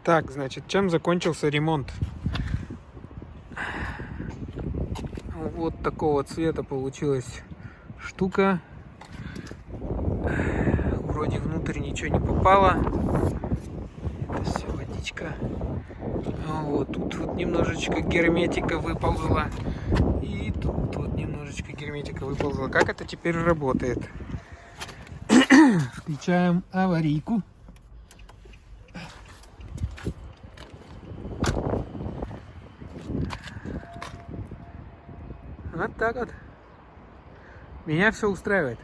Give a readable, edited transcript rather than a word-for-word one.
Так, значит, чем закончился ремонт? Вот такого цвета получилась штука. Вроде внутрь ничего не попало. Это все водичка. Вот тут вот немножечко герметика выползла. И тут вот немножечко герметика выползла. Как это теперь работает? Включаем аварийку. Вот так вот. Меня все устраивает.